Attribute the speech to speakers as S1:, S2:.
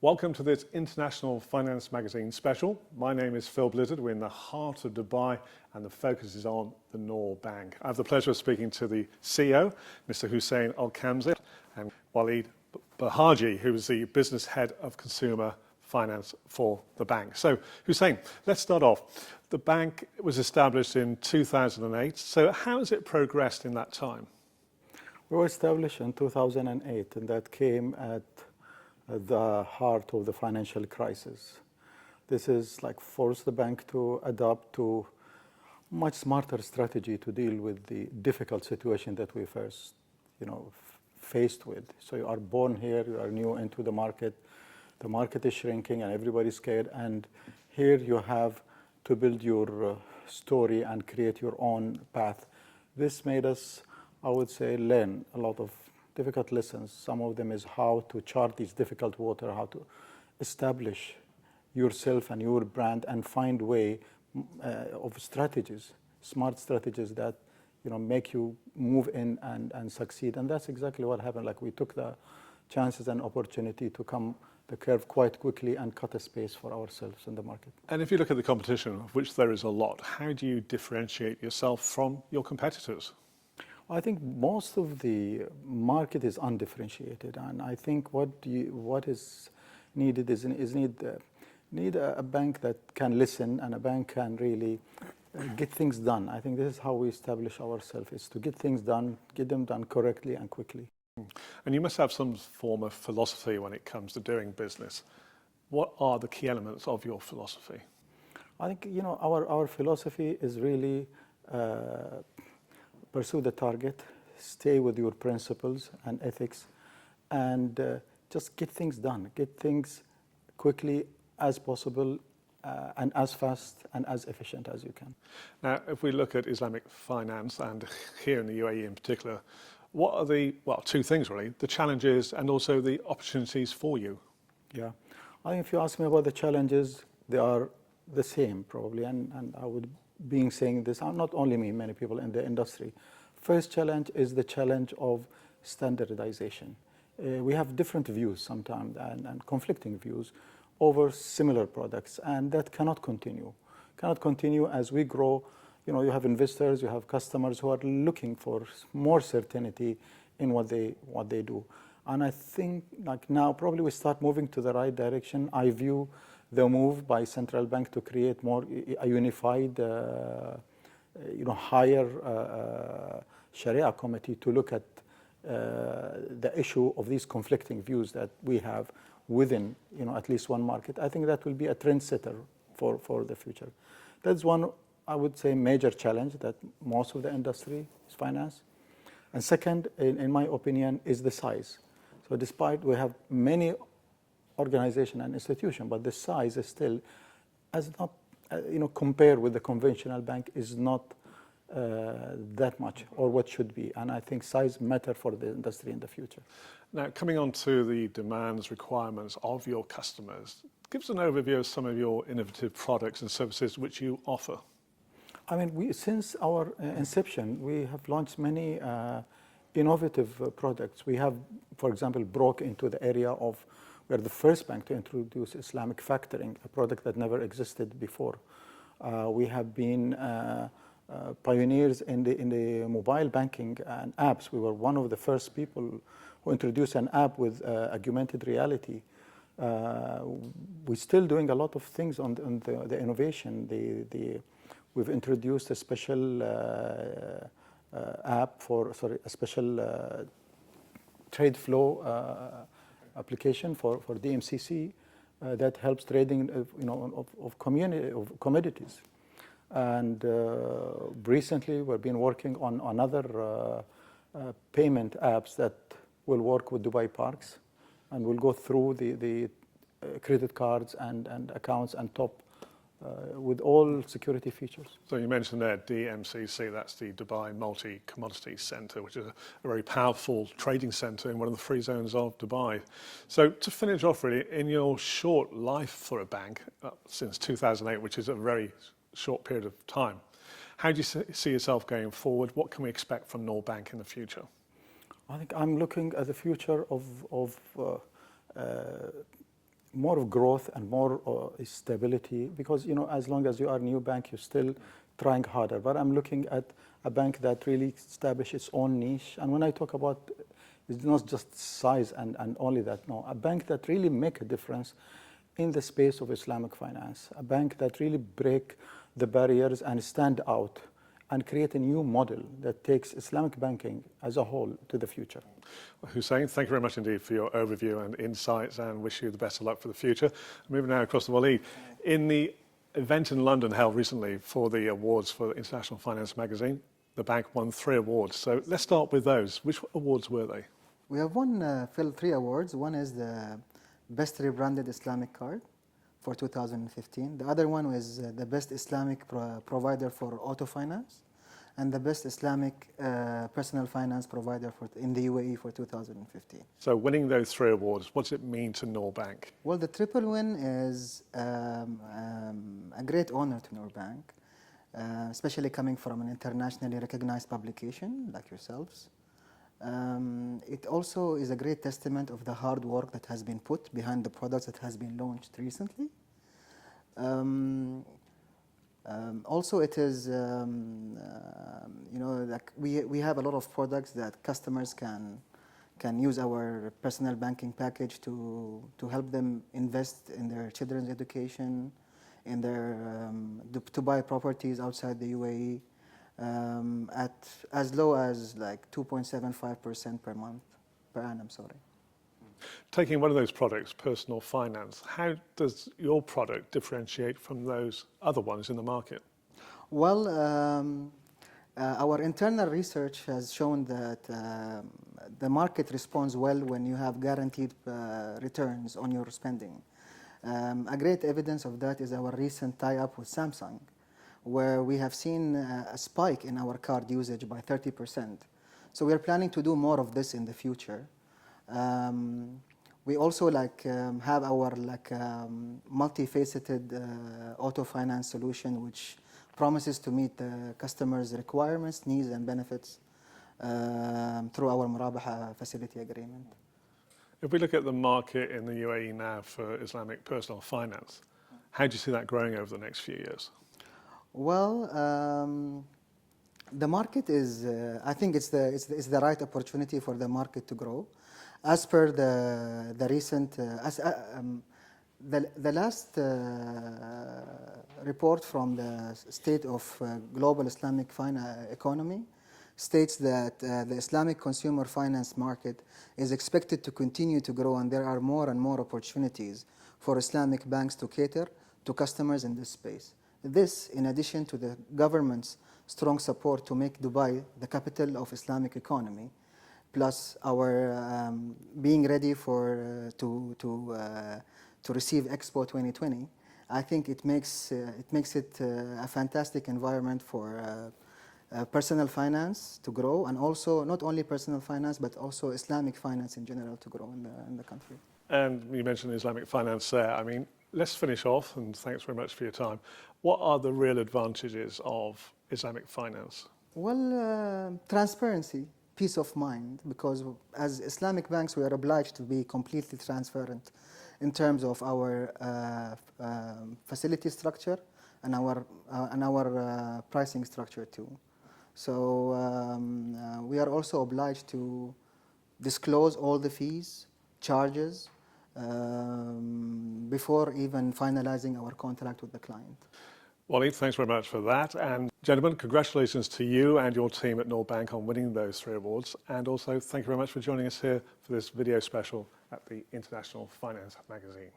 S1: Welcome to this International Finance Magazine special. My name is Phil Blizzard. We're in the heart of Dubai and the focus is on the Noor Bank. I have the pleasure of speaking to the CEO, Mr. Hussain Qemzi, and Waleed Barhaji, who is the business head of consumer finance for the bank. So, Hussain, let's start off. The bank was established in 2008. So how has it progressed in that time?
S2: We were established in 2008, and that came at the heart of the financial crisis. This is like forced the bank to adapt to much smarter strategy to deal with the difficult situation that we first, faced with. So you are born here, you are new into the market is shrinking and everybody's scared, and here you have to build your story and create your own path. This made us, I would say, learn a lot of difficult lessons. Some of them is how to chart these difficult water, how to establish yourself and your brand and find way of strategies, smart strategies that make you move in and succeed. And that's exactly what happened. Like, we took the chances and opportunity to come the curve quite quickly and cut a space for ourselves in the market.
S1: And if you look at the competition, of which there is a lot, how do you differentiate yourself from your competitors?
S2: I think most of the market is undifferentiated, and I think what is needed is need a bank that can listen, and a bank can really get things done. I think this is how we establish ourselves: is to get things done, get them done correctly and quickly.
S1: And you must have some form of philosophy when it comes to doing business. What are the key elements of your philosophy?
S2: I think our philosophy is really pursue the target, stay with your principles and ethics, and just get things done. Get things quickly as possible and as fast and as efficient as you can.
S1: Now, if we look at Islamic finance, and here in the UAE in particular, what are the, two things really, the challenges and also the opportunities for you?
S2: Yeah, I think if you ask me about the challenges, they are the same probably, and I would saying this, not only me, many people in the industry. First challenge is the challenge of standardization. We have different views sometimes and conflicting views over similar products, and that cannot continue. Cannot continue as we grow. You have investors, you have customers who are looking for more certainty in what they do. And I think like now probably we start moving to the right direction. I view the move by central bank to create more a unified, higher Sharia committee to look at the issue of these conflicting views that we have within, at least one market. I think that will be a trendsetter for the future. That's one, I would say, major challenge that most of the industry is finance. And second, in my opinion, is the size. So despite we have many organization and institution, but the size is still, as not, compared with the conventional bank, is not that much, or what should be. And I think size matter for the industry in the future.
S1: Now, coming on to the demands, requirements of your customers, give us an overview of some of your innovative products and services which you offer.
S2: I mean, since our inception, we have launched many innovative products. We have, for example, broke into the area of, we are the first bank to introduce Islamic factoring, a product that never existed before. We have been pioneers in the mobile banking and apps. We were one of the first people who introduced an app with augmented reality. We're still doing a lot of things on the innovation. We've introduced a special app a special trade flow application for DMCC that helps trading of commodities. And recently we've been working on another payment apps that will work with Dubai parks and will go through the credit cards and accounts and top with all security features.
S1: So you mentioned there DMCC, that's the Dubai Multi-Commodity Centre, which is a very powerful trading centre in one of the free zones of Dubai. So to finish off really, in your short life for a bank, since 2008, which is a very short period of time, how do you see yourself going forward? What can we expect from Noor Bank in the future?
S2: I think I'm looking at the future of more of growth and more stability, because as long as you are a new bank, you're still trying harder. But I'm looking at a bank that really established its own niche. And when I talk about, it's not just size and only that, no, a bank that really make a difference in the space of Islamic finance, a bank that really break the barriers and stand out and create a new model that takes Islamic banking as a whole to the future.
S1: Hussain, thank you very much indeed for your overview and insights, and wish you the best of luck for the future. Moving now across to Waleed. In the event in London held recently for the awards for International Finance magazine, the bank won 3 awards. So let's start with those. Which awards were they?
S3: We have won, Phil, 3 awards. One is the Best Rebranded Islamic Card for 2015. The other one was the Best Islamic Provider for Auto Finance, and the Best Islamic Personal Finance Provider in the UAE for 2015.
S1: So winning those 3 awards, what does it mean to Noor Bank?
S3: Well, the triple win is a great honor to Noor Bank, especially coming from an internationally recognized publication like yourselves. It also is a great testament of the hard work that has been put behind the products that has been launched recently. Also, it is, like we have a lot of products that customers can use our personal banking package to help them invest in their children's education, in their to buy properties outside the UAE. At as low as like 2.75% per annum, sorry.
S1: Taking one of those products, personal finance, how does your product differentiate from those other ones in the market?
S3: Well, our internal research has shown that the market responds well when you have guaranteed returns on your spending. A great evidence of that is our recent tie-up with Samsung, where we have seen a spike in our card usage by 30%. So we are planning to do more of this in the future. We also have our multifaceted auto finance solution, which promises to meet the customers' requirements, needs, and benefits through our Murabaha facility agreement.
S1: If we look at the market in the UAE now for Islamic personal finance, how do you see that growing over the next few years?
S3: Well, the market is, I think it's the right opportunity for the market to grow. As per the recent, the last report from the State of Global Islamic Economy states that the Islamic consumer finance market is expected to continue to grow, and there are more and more opportunities for Islamic banks to cater to customers in this space. This, in addition to the government's strong support to make Dubai the capital of Islamic economy, plus our being ready to receive Expo 2020, I think it makes it a fantastic environment for personal finance to grow, and also not only personal finance but also Islamic finance in general to grow in the country.
S1: And you mentioned Islamic finance there. I mean, let's finish off, and thanks very much for your time. What are the real advantages of Islamic finance?
S3: Well, transparency, peace of mind, because as Islamic banks we are obliged to be completely transparent in terms of our facility structure and our pricing structure too. So we are also obliged to disclose all the fees, charges, before even finalizing our contract with the client.
S1: Waleed, thanks very much for that. And gentlemen, congratulations to you and your team at Noor Bank on winning those 3 awards. And also thank you very much for joining us here for this video special at the International Finance magazine.